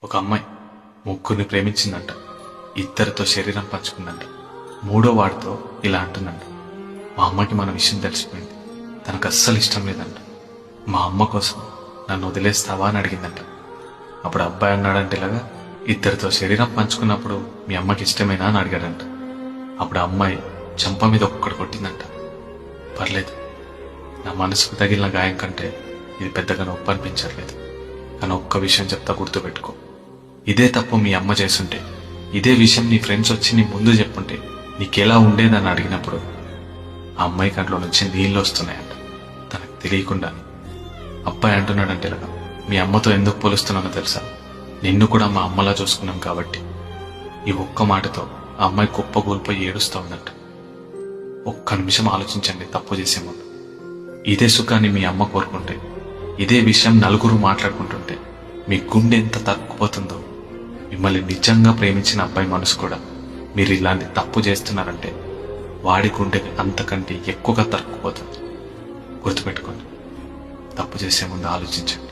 ఒక అమ్మాయి ముగ్గురిని ప్రేమించిందంట. ఇద్దరితో శరీరం పంచుకుందంట. మూడో వాడితో ఇలా అంటుందంట, మా అమ్మకి మన విషయం తెలిసిపోయింది, తనకు అస్సలు ఇష్టం లేదంట. మా అమ్మ కోసం నన్ను వదిలేస్తావా అని అడిగిందంట. అప్పుడు అబ్బాయి అన్నాడంటే ఇలాగా, ఇద్దరితో శరీరం పంచుకున్నప్పుడు మీ అమ్మకి ఇష్టమేనా అని అడిగాడంట. అప్పుడు అమ్మాయి చెంప మీద ఒక్కడు కొట్టిందంట. పర్లేదు, నా మనసుకు తగిలిన గాయం కంటే ఇది పెద్దగా నొప్పి అనిపించట్లేదు, కానీ ఒక్క విషయం చెప్తా, గుర్తుపెట్టుకో. ఇదే తప్పు మీ అమ్మ చేస్తుంటే, ఇదే విషయం నీ ఫ్రెండ్స్ వచ్చి నీ ముందు చెప్పుంటే నీకెలా ఉండేదని అడిగినప్పుడు ఆ అమ్మాయి కంట్లో నుంచి నీళ్ళు వస్తున్నాయంట, తనకు తెలియకుండా. అబ్బాయి అంటున్నాడంటే ఇలాగా, మీ అమ్మతో ఎందుకు పోలుస్తున్నానో తెలుసా, నిన్ను కూడా మా అమ్మలా చూసుకున్నాం కాబట్టి. ఈ ఒక్క మాటతో ఆ అమ్మాయి కుప్పగూలిపోయి ఏడుస్తూ ఉందంట. ఒక్క నిమిషం ఆలోచించండి తప్పు చేసే ముందు. ఇదే సుఖాన్ని మీ అమ్మ కోరుకుంటే, ఇదే విషయం నలుగురు మాట్లాడుకుంటుంటే మీ గుండె ఎంత తరుక్కుపోతుందో. మిమ్మల్ని నిజంగా ప్రేమించిన అబ్బాయి మనసు కూడా మీరు ఇలాంటి తప్పు చేస్తున్నారంటే వాడి గుండె అంతకంటే ఎక్కువగా తరుక్కుపోతుంది. గుర్తుపెట్టుకోండి, తప్పు చేసే ముందు ఆలోచించండి.